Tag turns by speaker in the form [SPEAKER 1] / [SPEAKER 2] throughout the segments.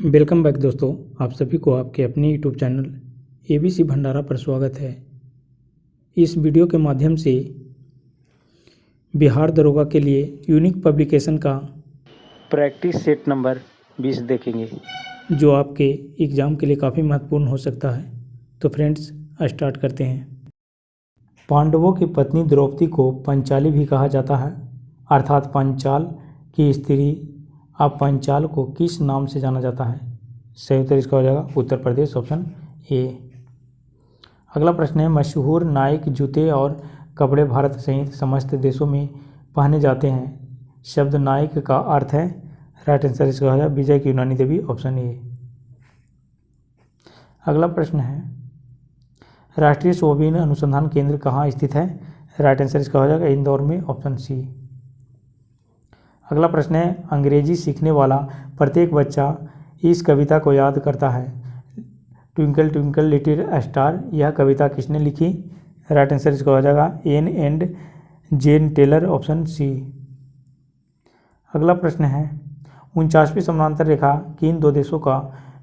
[SPEAKER 1] Welcome back दोस्तों, आप सभी को आपके अपने यूट्यूब चैनल एबीसी भंडारा पर स्वागत है। इस वीडियो के माध्यम से बिहार दरोगा के लिए यूनिक पब्लिकेशन का प्रैक्टिस सेट नंबर 20 देखेंगे, जो आपके एग्ज़ाम के लिए काफ़ी महत्वपूर्ण हो सकता है। तो फ्रेंड्स, स्टार्ट करते हैं। पांडवों की पत्नी द्रौपदी को पंचाली भी कहा जाता है, अर्थात पंचाल की स्त्री। अब पंचाल को किस नाम से जाना जाता है? सही उत्तर इसका हो जाएगा उत्तर प्रदेश, ऑप्शन ए। अगला प्रश्न है, मशहूर नाइक जूते और कपड़े भारत सहित समस्त देशों में पहने जाते हैं। शब्द नाइक का अर्थ है, राइट आंसर इसका हो जाएगा विजय की यूनानी देवी, ऑप्शन ए। अगला प्रश्न है, राष्ट्रीय सोयाबीन अनुसंधान केंद्र कहाँ स्थित है? राइट आंसर इसका हो जाएगा इंदौर में, ऑप्शन सी। अगला प्रश्न है, अंग्रेजी सीखने वाला प्रत्येक बच्चा इस कविता को याद करता है। ट्विंकल ट्विंकल लिटिल स्टार, यह कविता किसने लिखी? राइट आंसर इसका हो जाएगा Ann and Jane Taylor, option C. अगला प्रश्न है, 49वीं समानांतर रेखा किन दो देशों का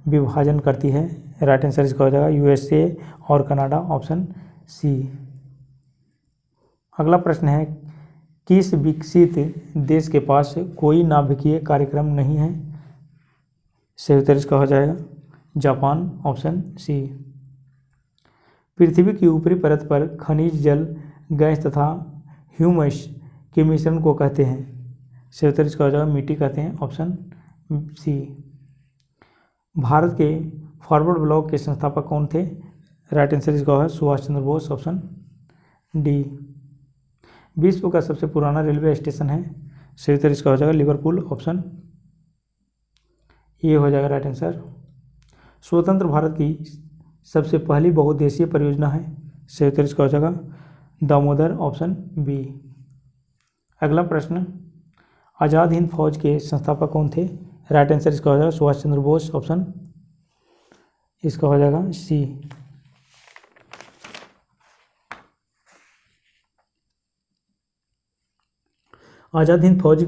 [SPEAKER 1] विभाजन करती है? राइट आंसर इसका हो जाएगा यूएसए और कनाडा, ऑप्शन सी। अगला प्रश्न है, किस विकसित देश के पास कोई नाभिकीय कार्यक्रम नहीं है? सही उत्तर इसका हो जाएगा जापान, ऑप्शन सी। पृथ्वी की ऊपरी परत पर खनिज जल, गैस तथा ह्यूमस के मिश्रण को कहते हैं। सही उत्तर इसका हो जाएगा मिट्टी कहते हैं, ऑप्शन सी। भारत के फॉरवर्ड ब्लॉक के संस्थापक कौन थे? राइट आंसर इसका है सुभाष चंद्र बोस, ऑप्शन डी। विश्व का सबसे पुराना रेलवे स्टेशन है? सही उत्तर इसका हो जाएगा लिवरपूल, ऑप्शन ये हो जाएगा राइट आंसर। स्वतंत्र भारत की सबसे पहली बहुउद्देशीय परियोजना है? सही उत्तर इसका हो जाएगा दामोदर, ऑप्शन बी। अगला प्रश्न, आज़ाद हिंद फौज के संस्थापक कौन थे? राइट आंसर इसका हो जाएगा सुभाष चंद्र बोस, ऑप्शन इसका हो जाएगा सी। आज़ाद हिंद फौज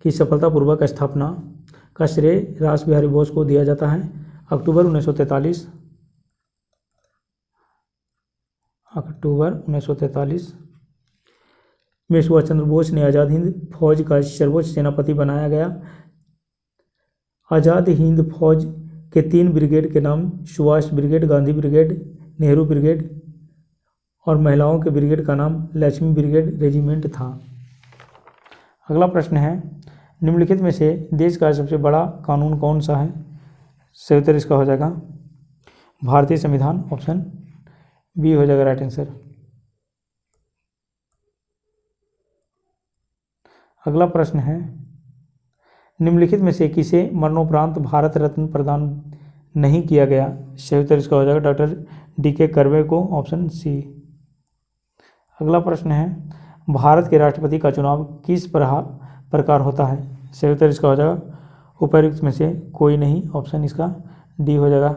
[SPEAKER 1] की सफलतापूर्वक स्थापना का श्रेय रास बिहारी बोस को दिया जाता है। अक्टूबर 1943 में सुभाष चंद्र बोस ने आज़ाद हिंद फौज का सर्वोच्च सेनापति बनाया गया। आज़ाद हिंद फौज के 3 ब्रिगेड के नाम Subhash brigade, Gandhi brigade, Nehru brigade और महिलाओं के ब्रिगेड का नाम लक्ष्मी ब्रिगेड रेजिमेंट था। अगला प्रश्न है, निम्नलिखित में से देश का सबसे बड़ा कानून कौन सा है? सही उत्तर इसका हो जाएगा भारतीय संविधान, ऑप्शन बी हो जाएगा राइट आंसर। अगला प्रश्न है, निम्नलिखित में से किसे मरणोपरांत भारत रत्न प्रदान नहीं किया गया? सही उत्तर इसका हो जाएगा डॉक्टर डीके कर्वे को, ऑप्शन सी। अगला प्रश्न है, भारत के राष्ट्रपति का चुनाव किस प्रकार होता है? सही उत्तर इसका हो जाएगा उपर्युक्त में से कोई नहीं, ऑप्शन इसका डी हो जाएगा।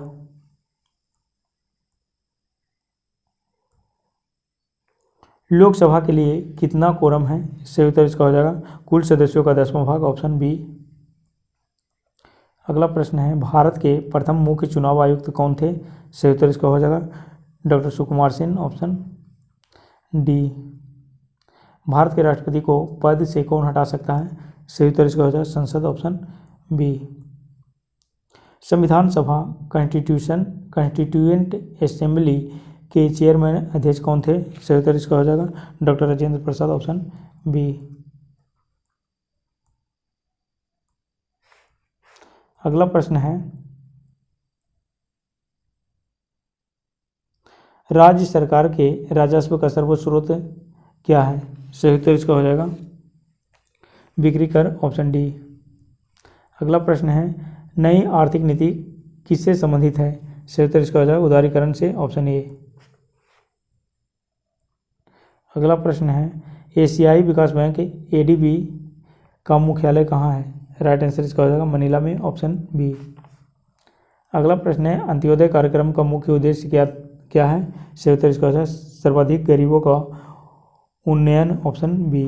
[SPEAKER 1] लोकसभा के लिए कितना कोरम है? सही उत्तर इसका हो जाएगा कुल सदस्यों का 10वां भाग, ऑप्शन बी। अगला प्रश्न है, भारत के प्रथम मुख्य चुनाव आयुक्त कौन थे? सही उत्तर इसका हो जाएगा doctor Sukumar Sen, option D. Bharat के राष्ट्रपति को पद से कौन हटा सकता है? सही उत्तर इसका हो जाएगा संसद, ऑप्शन बी। संविधान सभा कॉन्स्टिट्यूएंट असेंबली के चेयरमैन अध्यक्ष कौन थे? सही उत्तर इसका हो जाएगा doctor Rajendra Prasad, option B. अगला प्रश्न है, राज्य सरकार के राजस्व का सर्वोच्च स्रोत क्या है? सही उत्तर इसका हो जाएगा बिक्री कर, ऑप्शन डी। अगला प्रश्न है, नई आर्थिक नीति किससे संबंधित है? सही उत्तर इसका हो जाएगा उदारीकरण से, ऑप्शन ए। अगला प्रश्न है, एशियाई विकास बैंक एडीबी का मुख्यालय कहाँ है? राइट आंसर इसका हो जाएगा मनीला में, ऑप्शन बी। अगला प्रश्न है, अंत्योदय कार्यक्रम का मुख्य उद्देश्य क्या है? सही उत्तर इसका हो जाएगा सर्वाधिक गरीबों का उन्नयन, ऑप्शन बी।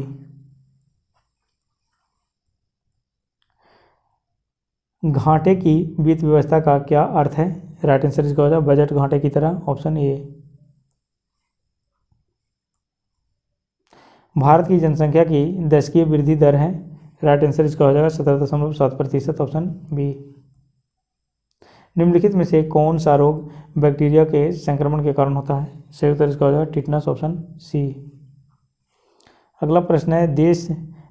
[SPEAKER 1] घाटे की वित्त व्यवस्था का क्या अर्थ है? राइट आंसर इसका हो जाएगा बजट घाटे की तरह, ऑप्शन ए। भारत की जनसंख्या की दशकीय वृद्धि दर है? राइट आंसर इसका हो जाएगा 17.7%, ऑप्शन बी। निम्नलिखित में से कौन सा रोग बैक्टीरिया के संक्रमण के कारण होता है? सही उत्तर इसका हो जाएगा टिटनस, ऑप्शन सी। अगला प्रश्न है, देश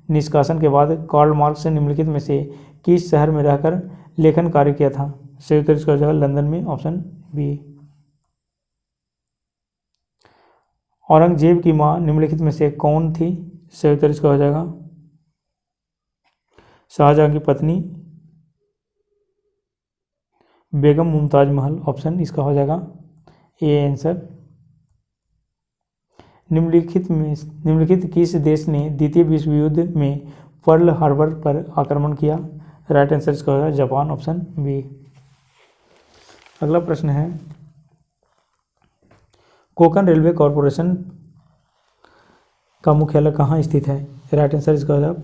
[SPEAKER 1] निष्कासन के बाद कार्ल मार्क्स ने निम्नलिखित में से किस शहर में रहकर लेखन कार्य किया था? सही उत्तर इसका हो जाएगा लंदन में, ऑप्शन बी। औरंगजेब की मां निम्नलिखित में से कौन थी? सही उत्तर इसका हो जाएगा शाहजहां की पत्नी बेगम मुमताज महल, ऑप्शन इसका हो जाएगा ए आंसर। निम्नलिखित किस देश ने द्वितीय विश्व युद्ध में पर्ल हार्बर पर आक्रमण किया? राइट आंसर इसका हो जाएगा जापान, ऑप्शन बी। अगला प्रश्न है, कोंकण रेलवे कॉरपोरेशन का मुख्यालय कहाँ स्थित है? राइट आंसर इसका हो जाएगा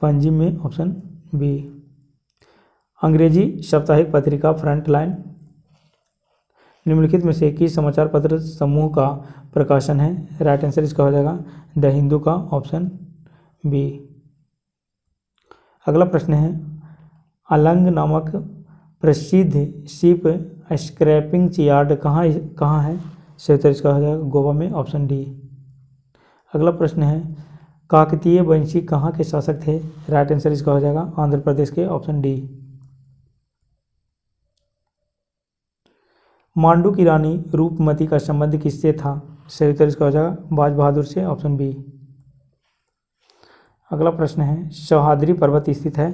[SPEAKER 1] पणजी में, ऑप्शन बी। अंग्रेजी साप्ताहिक पत्रिका फ्रंट लाइन निम्नलिखित में से किस समाचार पत्र समूह का प्रकाशन है? राइट आंसर इसका हो जाएगा द हिंदू का, ऑप्शन बी। अगला प्रश्न है, अलंग नामक प्रसिद्ध शिप स्क्रैपिंग यार्ड कहाँ है? सही उत्तर इसका हो जाएगा गोवा में, ऑप्शन डी। अगला प्रश्न है, काकतीय वंशी कहाँ के शासक थे? राइट आंसर इसका हो जाएगा आंध्र प्रदेश के, ऑप्शन डी। मांडू की रानी रूपमती का संबंध किससे था? सही उत्तर इसका हो जाएगा बाज बहादुर से, ऑप्शन बी। अगला प्रश्न है, सह्याद्री पर्वत स्थित है?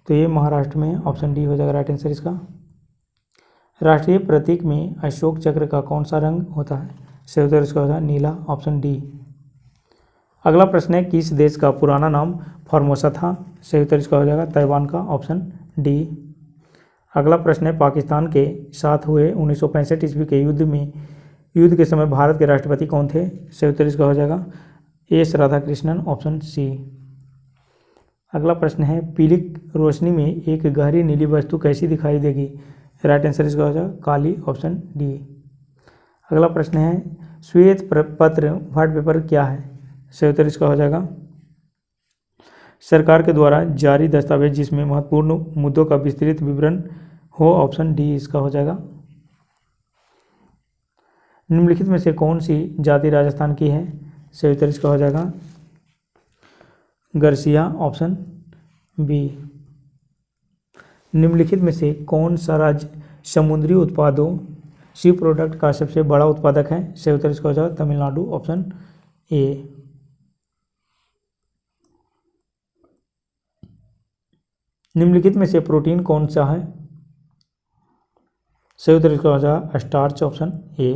[SPEAKER 1] तो ये महाराष्ट्र में, ऑप्शन डी हो जाएगा राइट आंसर इसका। राष्ट्रीय प्रतीक में अशोक चक्र का कौन सा रंग होता है? सही उत्तर इसका हो जाएगा नीला, ऑप्शन डी। अगला प्रश्न है, किस देश का पुराना नाम फॉर्मोसा था? सही उत्तर इसका हो जाएगा ताइवान का, ऑप्शन डी। अगला प्रश्न है, पाकिस्तान के साथ हुए 1965 ईस्वी के युद्ध के समय भारत के राष्ट्रपति कौन थे? सही उत्तर इसका हो जाएगा एस राधाकृष्णन, ऑप्शन सी। अगला प्रश्न है, पीली रोशनी में एक गहरी नीली वस्तु कैसी दिखाई देगी? राइट आंसर इसका हो जाएगा काली, ऑप्शन डी। अगला प्रश्न है, श्वेत पत्र व्हाइट पेपर क्या है? सही उत्तर इसका हो जाएगा सरकार के द्वारा जारी दस्तावेज जिसमें महत्वपूर्ण मुद्दों का विस्तृत विवरण हो, ऑप्शन डी इसका हो जाएगा। निम्नलिखित में से कौन सी जाति राजस्थान की है? सही उत्तर इसका हो जाएगा गर्सिया, ऑप्शन बी। निम्नलिखित में से कौन सा राज्य समुद्री उत्पादों सी प्रोडक्ट का सबसे बड़ा उत्पादक है? सही उत्तर इसका हो जाएगा तमिलनाडु, ऑप्शन ए। निम्नलिखित में से प्रोटीन कौन सा है? सही उत्तर इसका हो जाएगा स्टार्च, ऑप्शन ए।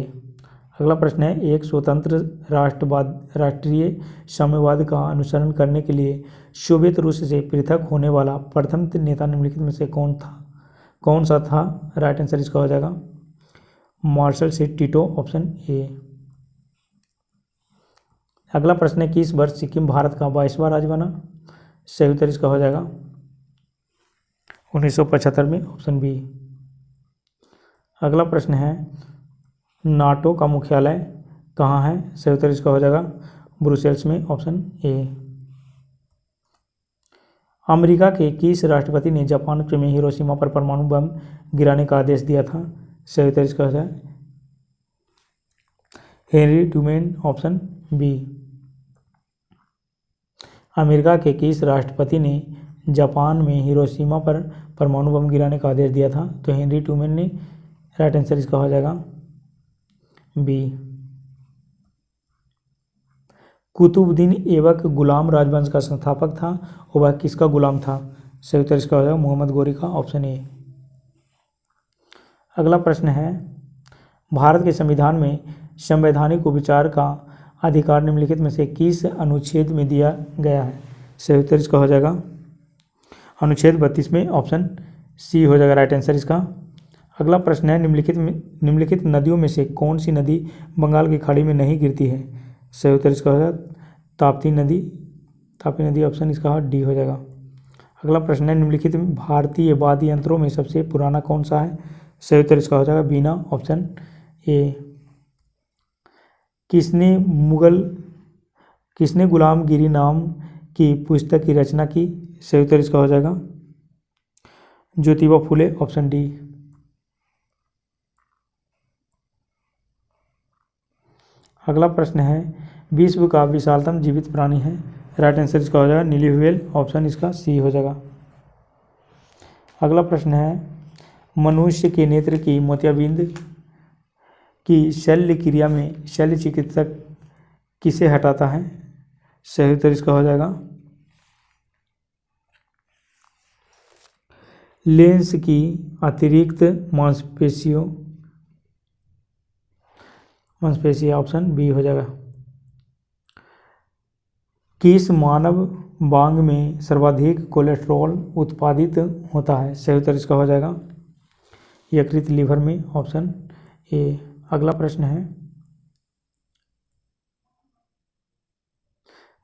[SPEAKER 1] अगला प्रश्न है, एक स्वतंत्र राष्ट्रीय साम्यवाद का अनुसरण करने के लिए सोवियत रूस से पृथक होने वाला प्रथम नेता निम्नलिखित में से कौन सा था? राइट आंसर इसका हो जाएगा मार्शल से टिटो, ऑप्शन ए। अगला प्रश्न है, किस वर्ष सिक्किम भारत का 22वां राज्य बना? सही उत्तर इसका हो जाएगा 1975 में, ऑप्शन बी। अगला प्रश्न है, नाटो का मुख्यालय कहाँ है? सही उत्तर इसका हो जाएगा ब्रुसेल्स में, ऑप्शन ए। अमेरिका के किस राष्ट्रपति ने जापान में हिरोशिमा पर परमाणु बम गिराने का आदेश दिया था? सही उत्तर इसका हो जाएगा Henry Truman, option B. America के किस राष्ट्रपति ने जापान में हिरोशिमा पर परमाणु बम गिराने का आदेश दिया था? तो हेनरी ट्रूमैन ने। राइट आंसर इसका हो जाएगा बी। कुतुबुद्दीन ऐबक गुलाम राजवंश का संस्थापक था और वह किसका गुलाम था? सही उत्तर इसका हो जाएगा मोहम्मद गोरी का, ऑप्शन ए। अगला प्रश्न है, भारत के संविधान में संवैधानिक उपचार का अधिकार निम्नलिखित में से किस अनुच्छेद में दिया गया है? सही उत्तर इसका हो जाएगा अनुच्छेद 32 में, ऑप्शन सी हो जाएगा राइट आंसर इसका। अगला प्रश्न है, निम्नलिखित नदियों में से कौन सी नदी बंगाल की खाड़ी में नहीं गिरती है? सही उत्तर इसका हो जाएगा ताप्ती नदी, ऑप्शन इसका डी हो जाएगा। अगला प्रश्न है, निम्नलिखित भारतीय वाद्य यंत्रों में सबसे पुराना कौन सा है? सही उत्तर इसका हो जाएगा बीना, ऑप्शन ए। किसने गुलामगिरी नाम की पुस्तक की रचना की? सही उत्तर इसका हो जाएगा ज्योतिबा फुले, ऑप्शन डी। अगला प्रश्न है, विश्व का विशालतम जीवित प्राणी है? राइट आंसर इसका हो जाएगा नीली व्हेल, ऑप्शन इसका सी हो जाएगा। अगला प्रश्न है, मनुष्य के नेत्र की मोतियाबिंद की शल्य क्रिया में शल्य चिकित्सक किसे हटाता है? सही उत्तर इसका हो जाएगा लेंस की अतिरिक्त मांसपेशी, ऑप्शन बी हो जाएगा। किस मानव बांग में सर्वाधिक कोलेस्ट्रॉल उत्पादित होता है? सही उत्तर इसका हो जाएगा यकृत, लीवर में, ऑप्शन ए। अगला प्रश्न है,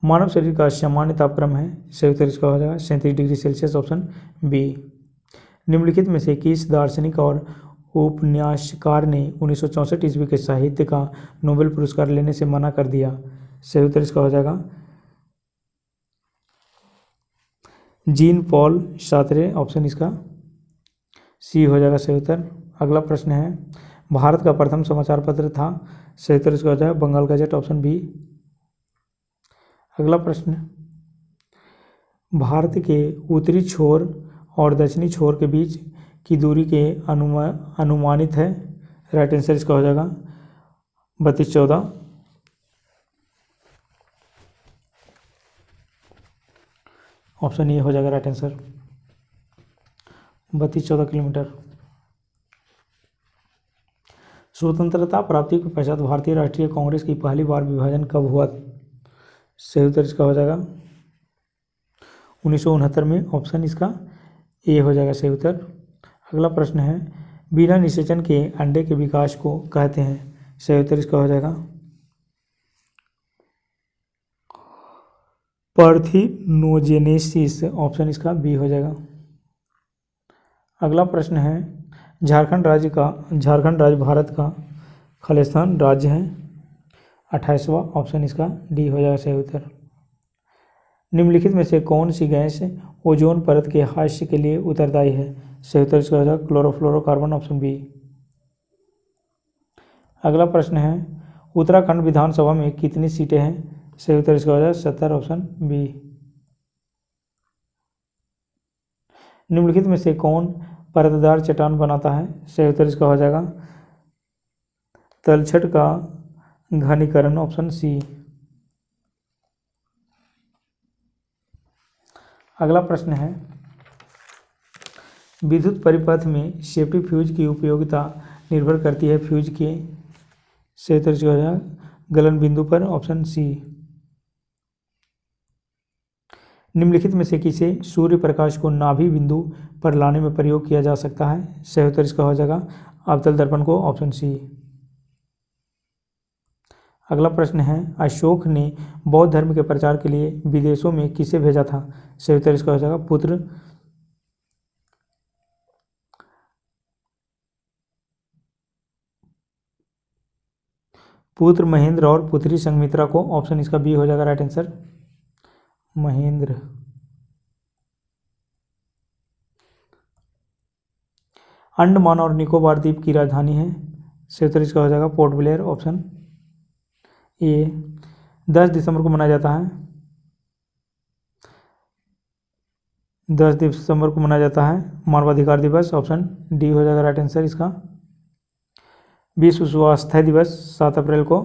[SPEAKER 1] मानव शरीर का सामान्य तापक्रम है? सही उत्तर इसका हो जाएगा 37 डिग्री सेल्सियस, ऑप्शन बी। निम्नलिखित में से किस दार्शनिक और उपन्यासकार ने 1964 ईस्वी के साहित्य का नोबेल पुरस्कार लेने से मना कर दिया? सही उत्तर इसका हो जाएगा जीन पॉल सार्त्रे, ऑप्शन इसका सी हो जाएगा सही उत्तर। अगला प्रश्न है, भारत का प्रथम समाचार पत्र था? सही उत्तर इसका हो जाएगा बंगाल गजट, ऑप्शन बी। अगला प्रश्न, भारत के उत्तरी छोर और दक्षिणी छोर के बीच की दूरी के अनुमानित है? राइट आंसर इसका हो जाएगा 3214, ऑप्शन ए हो जाएगा राइट आंसर 3214 किलोमीटर। स्वतंत्रता प्राप्ति के पश्चात भारतीय राष्ट्रीय कांग्रेस की पहली बार विभाजन कब हुआ? सही उत्तर इसका हो जाएगा 1969 में, ऑप्शन इसका ए हो जाएगा सही उत्तर। अगला प्रश्न है, बिना निषेचन के अंडे के विकास को कहते हैं? सही उत्तर इसका हो जाएगा पार्थिनोजेनेसिस, ऑप्शन इसका बी हो जाएगा। अगला प्रश्न है, झारखंड राज्य भारत का खालिस्तान राज्य है? 28वां, ऑप्शन इसका डी हो जाएगा सही उत्तर। निम्नलिखित में से कौन सी गैस ओजोन परत के हाशिए के लिए उत्तरदायी है? सही उत्तर इसका हो जाएगा क्लोरोफ्लोरोकार्बन, ऑप्शन बी। अगला प्रश्न है, उत्तराखंड विधानसभा में कितनी सीटें हैं? सही उत्तर इसका हो जाएगा 70, ऑप्शन बी। निम्नलिखित में से कौन परतदार चट्टान बनाता है? सही उत्तर इसका हो जाएगा तलछट का घनीकरण, ऑप्शन सी। अगला प्रश्न है, विद्युत परिपथ में सेफ्टी फ्यूज की उपयोगिता निर्भर करती है फ्यूज के? सही उत्तर इसका हो जाएगा गलन बिंदु पर, ऑप्शन सी। निम्नलिखित में से किसे सूर्य प्रकाश को नाभि बिंदु पर लाने में प्रयोग किया जा सकता है? सही उत्तर इसका हो जाएगा अवतल दर्पण को, ऑप्शन सी। अगला प्रश्न है, अशोक ने बौद्ध धर्म के प्रचार के लिए विदेशों में किसे भेजा था? सही उत्तर इसका हो जाएगा पुत्र महेंद्र और पुत्री संघमित्रा को, ऑप्शन इसका बी हो जाएगा राइट आंसर महेंद्र। अंडमान और निकोबार द्वीप की राजधानी है? सही उत्तर इसका हो जाएगा पोर्ट ब्लेयर, ऑप्शन ए। 10 दिसंबर को मनाया जाता है 10 दिसंबर को मनाया जाता है मानवाधिकार दिवस, ऑप्शन डी हो जाएगा राइट आंसर इसका। विश्व स्वास्थ्य दिवस 7 अप्रैल को।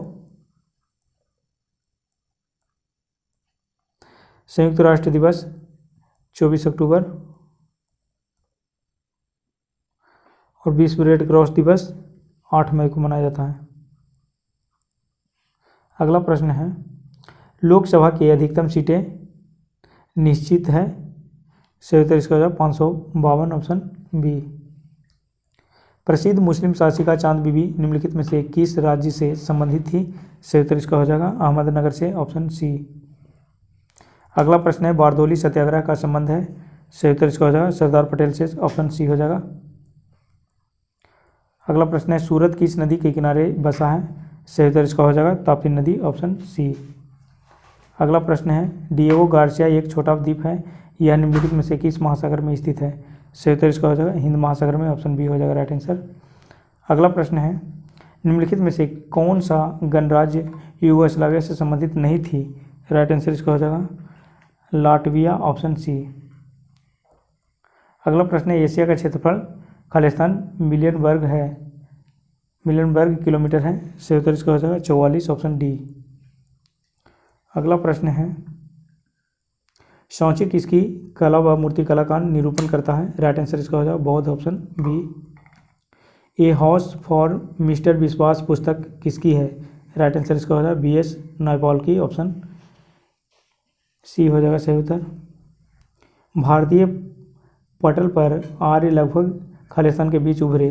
[SPEAKER 1] संयुक्त राष्ट्र दिवस 24 अक्टूबर और विश्व रेड क्रॉस दिवस 8 मई को मनाया जाता है। अगला प्रश्न है, लोकसभा की अधिकतम सीटें निश्चित है? सही उत्तर इसका हो जाएगा 552, ऑप्शन बी। प्रसिद्ध मुस्लिम शासिका चांद बीबी निम्नलिखित में से किस राज्य से संबंधित थी? सही उत्तर इसका हो जाएगा अहमदनगर से, ऑप्शन सी। अगला प्रश्न है, बारदोली सत्याग्रह का संबंध है? सही उत्तर इसका हो जाएगा सरदार पटेल से, ऑप्शन सी हो जाएगा। अगला प्रश्न है सूरत किस नदी के किनारे बसा है? सही उत्तर इसका हो जाएगा ताप्ती नदी, ऑप्शन सी। अगला प्रश्न है डिएगो गार्सिया एक छोटा द्वीप है, यह निम्नलिखित में से किस महासागर में स्थित है? सही उत्तर इसका हो जाएगा हिंद महासागर में, ऑप्शन बी हो जाएगा राइट आंसर। अगला प्रश्न है निम्नलिखित में से कौन सा गणराज्य यूगोस्लाविया से संबंधित नहीं थी? राइट आंसर इसका हो जाएगा लाटविया, ऑप्शन सी। अगला प्रश्न है एशिया का क्षेत्रफल खालिस्तान मिलियन वर्ग किलोमीटर है। सही उत्तर इसका हो जाएगा 44, ऑप्शन डी। अगला प्रश्न है शौची किसकी कला व मूर्तिकला का निरूपण करता है? राइट आंसर इसका हो जाएगा बौद्ध, option B. A house for mister Biswas पुस्तक किसकी है? राइट आंसर इसका हो जाएगा BS नायपॉल की, ऑप्शन सी हो जाएगा सही उत्तर। भारतीय पटल पर आर्य लगभग खालिस्तान के बीच उभरे।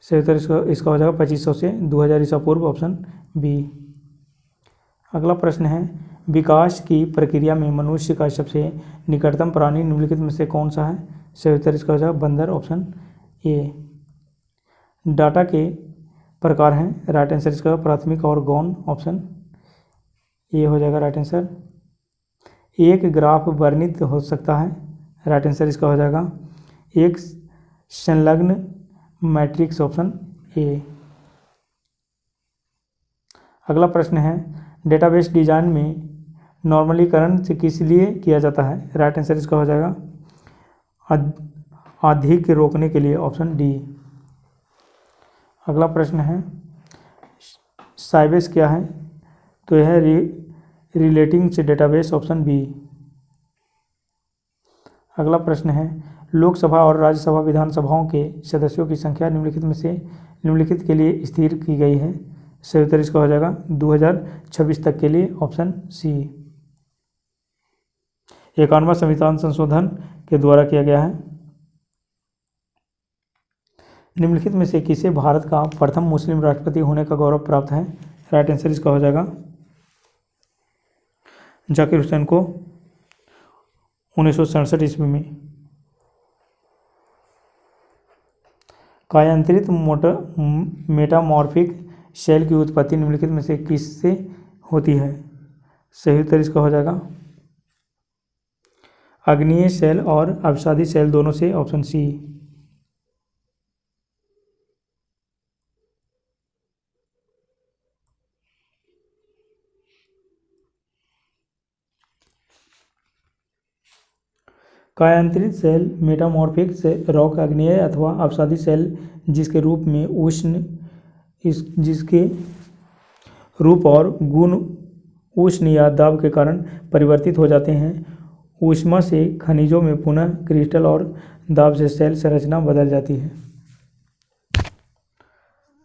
[SPEAKER 1] सही उत्तर इसका हो जाएगा 2500 से 2000 ईसा पूर्व, ऑप्शन बी। अगला प्रश्न है विकास की प्रक्रिया में मनुष्य का सबसे निकटतम प्राणी निम्नलिखित में से कौन सा है? सही उत्तर इसका हो जाएगा बंदर, ऑप्शन ए। डाटा के प्रकार हैं, राइट आंसर इसका प्राथमिक और गौण, ऑप्शन ए हो जाएगा राइट आंसर। एक ग्राफ वर्णित हो सकता है, राइट आंसर इसका हो जाएगा एक संलग्न मैट्रिक्स, ऑप्शन ए। अगला प्रश्न है डेटाबेस डिजाइन में नॉर्मलीकरण से किस लिए किया जाता है? राइट आंसर इसका हो जाएगा अधिक रोकने के लिए, ऑप्शन डी। अगला प्रश्न है साइबेस क्या है? तो यह है रिलेटिंग से डेटाबेस, ऑप्शन बी। अगला प्रश्न है लोकसभा और राज्यसभा विधानसभाओं के सदस्यों की संख्या निम्नलिखित में से निम्नलिखित के लिए स्थिर की गई है? सही उत्तर इसका हो जाएगा 2026 तक के लिए, ऑप्शन सी। 51वां संविधान संशोधन के द्वारा किया गया है। निम्नलिखित में से किसे भारत का प्रथम मुस्लिम राष्ट्रपति होने का गौरव प्राप्त है? राइट आंसर इसका हो जाएगा जाकिर हुसैन को 1967 ईस्वी में। कायांतरित मेटामॉर्फिक सेल की उत्पत्ति निम्नलिखित में से किससे होती है? सही उत्तर इसका हो जाएगा अग्नीय सेल और अपसादी सेल दोनों से, ऑप्शन सी। कायांतरित सेल मेटामॉर्फिक से रॉक अग्नेय अथवा अपसादी सेल जिसके रूप और गुण उष्ण या दाब के कारण परिवर्तित हो जाते हैं। ऊष्मा से खनिजों में पुनः क्रिस्टल और दाब से सेल संरचना बदल जाती है।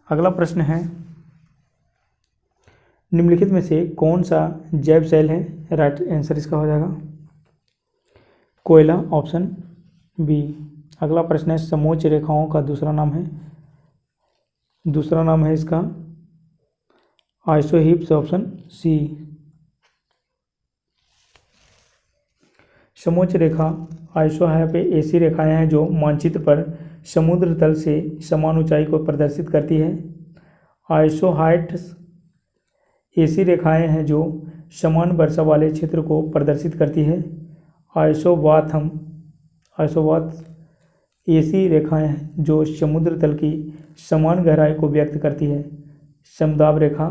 [SPEAKER 1] अगला प्रश्न है निम्नलिखित में से कौन सा जैव सेल है? राइट आंसर इसका हो जाएगा कोयला, ऑप्शन बी। अगला प्रश्न है समोच्च रेखाओं का दूसरा नाम है इसका आइसोहिप्स, ऑप्शन सी। समोच्च रेखा आइसोहाइप ऐसी रेखाएं हैं जो मानचित्र पर समुद्र तल से समान ऊंचाई को प्रदर्शित करती है। आइसोहाइट्स ऐसी रेखाएं हैं जो समान वर्षा वाले क्षेत्र को प्रदर्शित करती है। आइसोबाथ ऐसी रेखाएं हैं जो समुद्र तल की समान गहराई को व्यक्त करती है। समदाब रेखा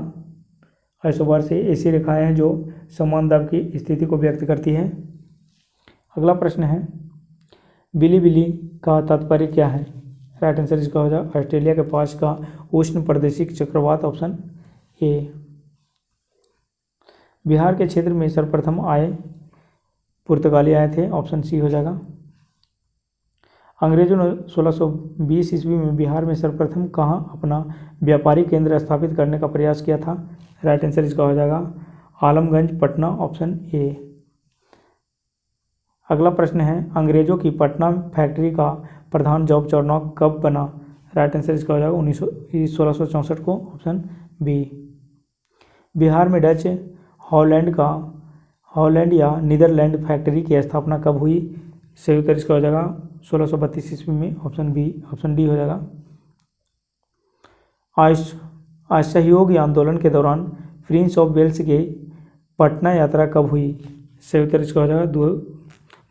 [SPEAKER 1] आइसोबार से ऐसी रेखाएं हैं जो समान दाब की स्थिति को व्यक्त करती है। अगला प्रश्न है बिलीबिली का तात्पर्य क्या है? राइट आंसर इसका हो जाएगा ऑस्ट्रेलिया के पास का उष्ण प्रदेशिक चक्रवात, ऑप्शन ए। बिहार के क्षेत्र में सर्वप्रथम पुर्तगाली आए थे, ऑप्शन सी हो जाएगा। अंग्रेजों ने 1620 ईस्वी में बिहार में सर्वप्रथम कहाँ अपना व्यापारिक केंद्र स्थापित करने का प्रयास किया था? राइट आंसर इसका हो जाएगा आलमगंज, पटना, ऑप्शन ए। अगला प्रश्न है अंग्रेजों की पटना फैक्ट्री का प्रधान जॉब चौर्नॉक कब बना? राइट आंसर इसका हो जाएगा 1664 को, ऑप्शन बी। बिहार में डच हॉलैंड या नीदरलैंड फैक्ट्री की स्थापना कब हुई? सही उत्तर इसका हो जाएगा 1632 ईस्वी में, ऑप्शन बी, ऑप्शन डी हो जाएगा। असहयोग आंदोलन के दौरान प्रिंस ऑफ वेल्स के पटना यात्रा कब हुई? सही उत्तर इसका हो जाएगा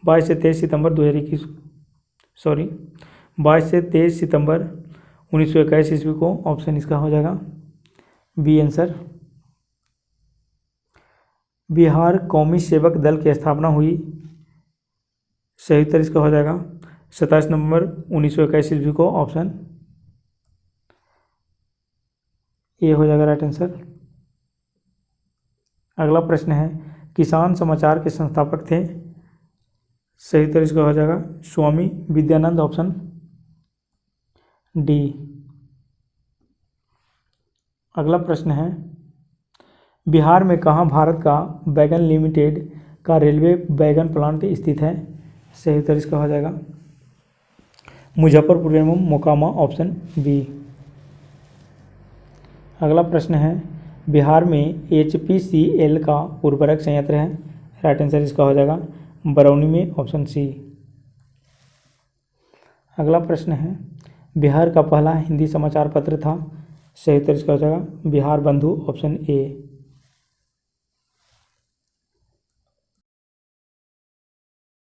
[SPEAKER 1] 22 से 23 सितंबर 2021, सॉरी 22 से 23 सितंबर 1921 ईस्वी को, ऑप्शन इसका हो जाएगा बी आंसर। बिहार कौमी सेवक दल की स्थापना हुई? सही उत्तर इसका हो जाएगा 27 नवंबर 1921 ईस्वी को, ऑप्शन ए हो जाएगा राइट आंसर। अगला प्रश्न है, किसान समाचार के संस्थापक थे? सही उत्तर इसका हो जाएगा स्वामी विद्यानंद, ऑप्शन डी। अगला प्रश्न है, बिहार में कहाँ भारत का वैगन लिमिटेड का रेलवे वैगन प्लांट स्थित है? सही उत्तर इसका हो जाएगा मुजफ्फरपुर एवं मोकामा, ऑप्शन बी। अगला प्रश्न है, बिहार में HPCL का उर्वरक संयंत्र है? राइट आंसर इसका हो जाएगा बरौनी में, ऑप्शन सी। अगला प्रश्न है, बिहार का पहला हिंदी समाचार पत्र था? सही उत्तर इसका हो जाएगा बिहार बंधु, ऑप्शन ए।